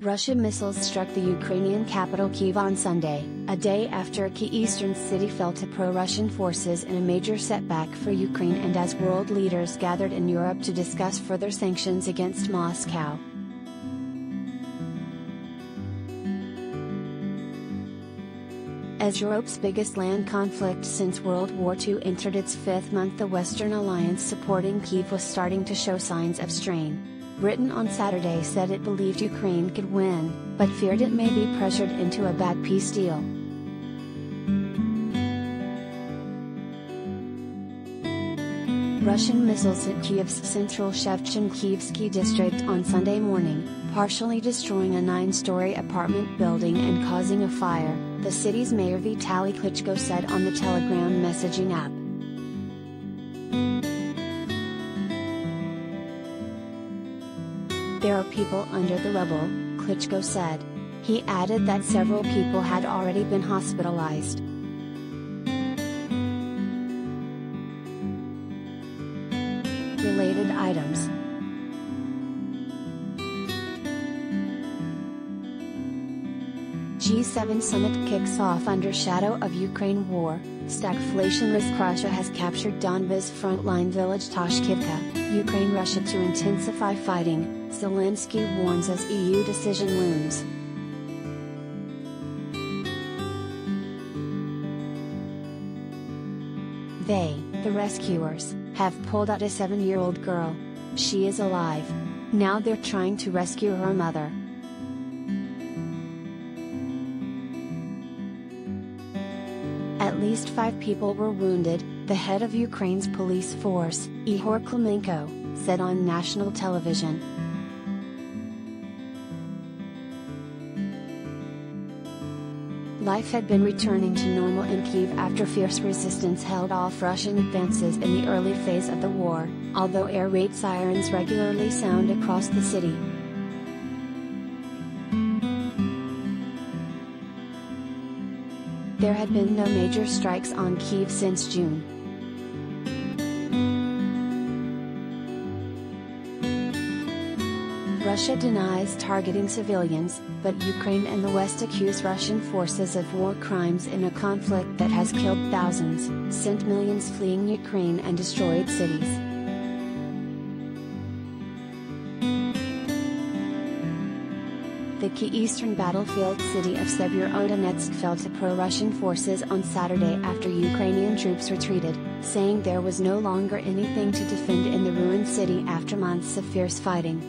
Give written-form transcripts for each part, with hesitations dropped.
Russian missiles struck the Ukrainian capital Kyiv on Sunday, a day after a key eastern city fell to pro-Russian forces in a major setback for Ukraine and as world leaders gathered in Europe to discuss further sanctions against Moscow. As Europe's biggest land conflict since World War II entered its fifth month, the Western alliance supporting Kyiv was starting to show signs of strain. Britain on Saturday said it believed Ukraine could win, but feared it may be pressured into a bad peace deal. Russian missiles hit Kyiv's central Shevchenkivsky district on Sunday morning, partially destroying a 9-story apartment building and causing a fire, the city's mayor Vitaly Klitschko said on the Telegram messaging app. "There are people under the rubble," Klitschko said. He added that several people had already been hospitalized. Related items. G7 summit kicks off under shadow of Ukraine war. Stagflation risk. Russia has captured Donbas frontline village Toshkivka, Ukraine. Russia to intensify fighting, Zelensky warns as EU decision looms. They, the rescuers, have pulled out a 7-year-old girl. She is alive. Now they're trying to rescue her mother. At least 5 people were wounded, the head of Ukraine's police force, Ihor Klimenko, said on national television. Life had been returning to normal in Kyiv after fierce resistance held off Russian advances in the early phase of the war, although air raid sirens regularly sound across the city. There had been no major strikes on Kyiv since June. Russia denies targeting civilians, but Ukraine and the West accuse Russian forces of war crimes in a conflict that has killed thousands, sent millions fleeing Ukraine and destroyed cities. The key eastern battlefield city of Severodonetsk fell to pro-Russian forces on Saturday after Ukrainian troops retreated, saying there was no longer anything to defend in the ruined city after months of fierce fighting.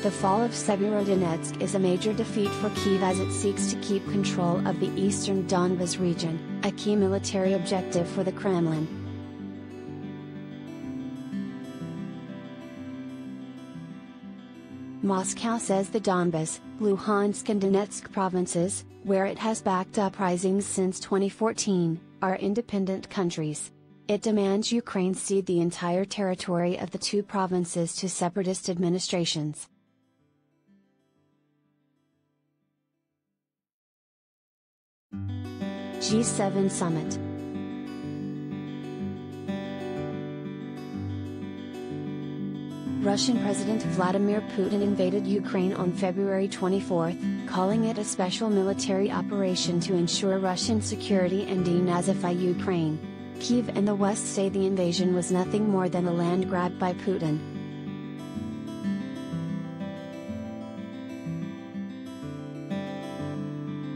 The fall of Severodonetsk is a major defeat for Kyiv as it seeks to keep control of the eastern Donbas region, a key military objective for the Kremlin. Moscow says the Donbas, Luhansk and Donetsk provinces, where it has backed uprisings since 2014, are independent countries. It demands Ukraine cede the entire territory of the 2 provinces to separatist administrations. G7 summit. Russian President Vladimir Putin invaded Ukraine on February 24, calling it a special military operation to ensure Russian security and denazify Ukraine. Kyiv and the West say the invasion was nothing more than a land grab by Putin.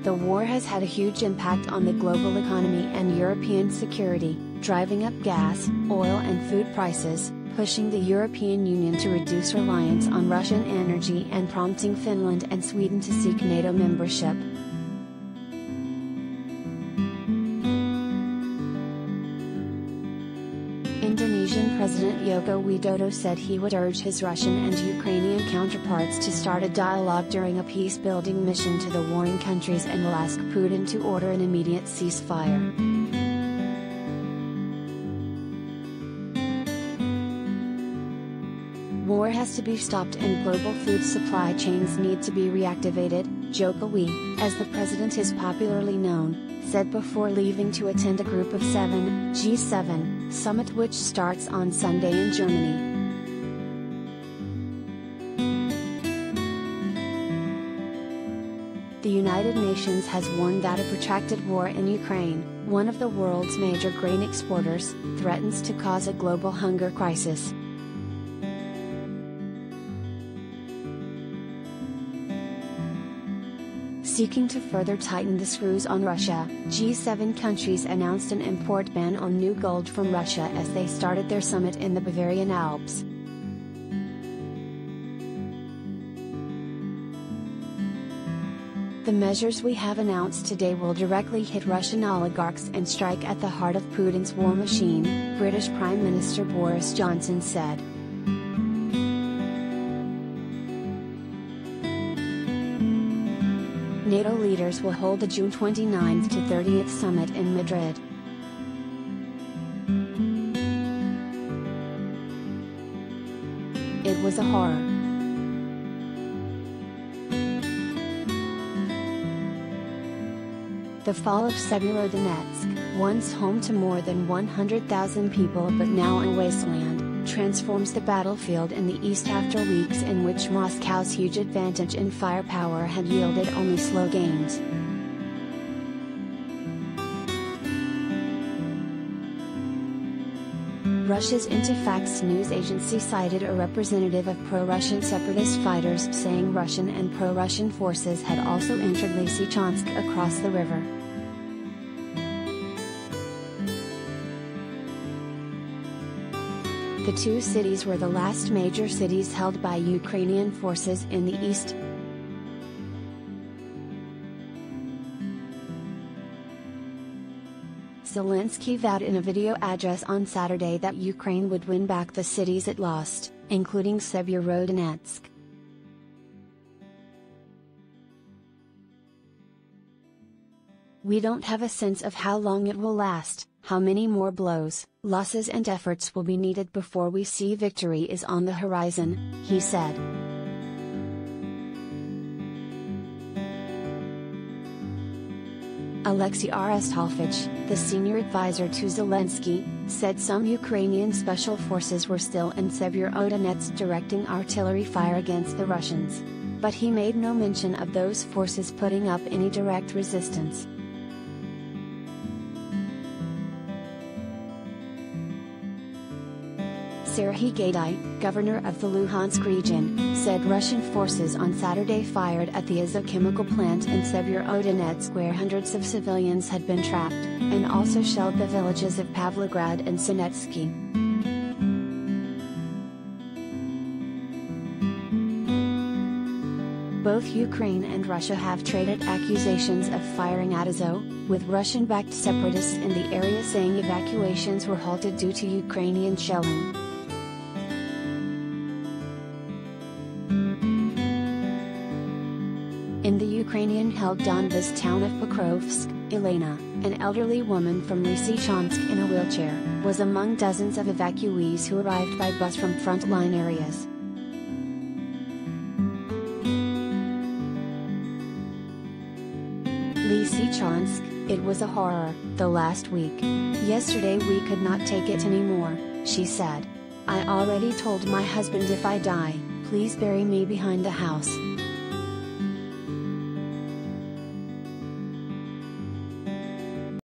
The war has had a huge impact on the global economy and European security, driving up gas, oil and food prices, pushing the European Union to reduce reliance on Russian energy and prompting Finland and Sweden to seek NATO membership. Indonesian President Joko Widodo said he would urge his Russian and Ukrainian counterparts to start a dialogue during a peace-building mission to the warring countries and will ask Putin to order an immediate ceasefire. War has to be stopped and global food supply chains need to be reactivated, Jokowi, as the president is popularly known, said before leaving to attend a Group of 7, G7, summit which starts on Sunday in Germany. United Nations has warned that a protracted war in Ukraine, one of the world's major grain exporters, threatens to cause a global hunger crisis. Seeking to further tighten the screws on Russia, G7 countries announced an import ban on new gold from Russia as they started their summit in the Bavarian Alps. The measures we have announced today will directly hit Russian oligarchs and strike at the heart of Putin's war machine, British Prime Minister Boris Johnson said. NATO leaders will hold the June 29th to 30th summit in Madrid. It was a horror. The fall of Severodonetsk, once home to more than 100,000 people but now a wasteland, transforms the battlefield in the east after weeks in which Moscow's huge advantage in firepower had yielded only slow gains. Russia's Interfax news agency cited a representative of pro-Russian separatist fighters saying Russian and pro-Russian forces had also entered Lysychansk across the river. The two cities were the last major cities held by Ukrainian forces in the east. Zelensky vowed in a video address on Saturday that Ukraine would win back the cities it lost, including Severodonetsk. We don't have a sense of how long it will last, how many more blows, losses and efforts will be needed before we see victory is on the horizon, he said. Alexei Arestovich, the senior advisor to Zelensky, said some Ukrainian special forces were still in Severodonetsk directing artillery fire against the Russians. But he made no mention of those forces putting up any direct resistance. Serhiy Gaidai, governor of the Luhansk region, said Russian forces on Saturday fired at the Azov chemical plant in Severodonetsk where hundreds of civilians had been trapped, and also shelled the villages of Pavlograd and Sinetsky. Both Ukraine and Russia have traded accusations of firing at Azov, with Russian-backed separatists in the area saying evacuations were halted due to Ukrainian shelling. In the Ukrainian-held Donbas town of Pokrovsk, Elena, an elderly woman from Lysychansk in a wheelchair, was among dozens of evacuees who arrived by bus from frontline areas. Lysychansk, it was a horror, the last week. Yesterday we could not take it anymore, she said. I already told my husband if I die, please bury me behind the house.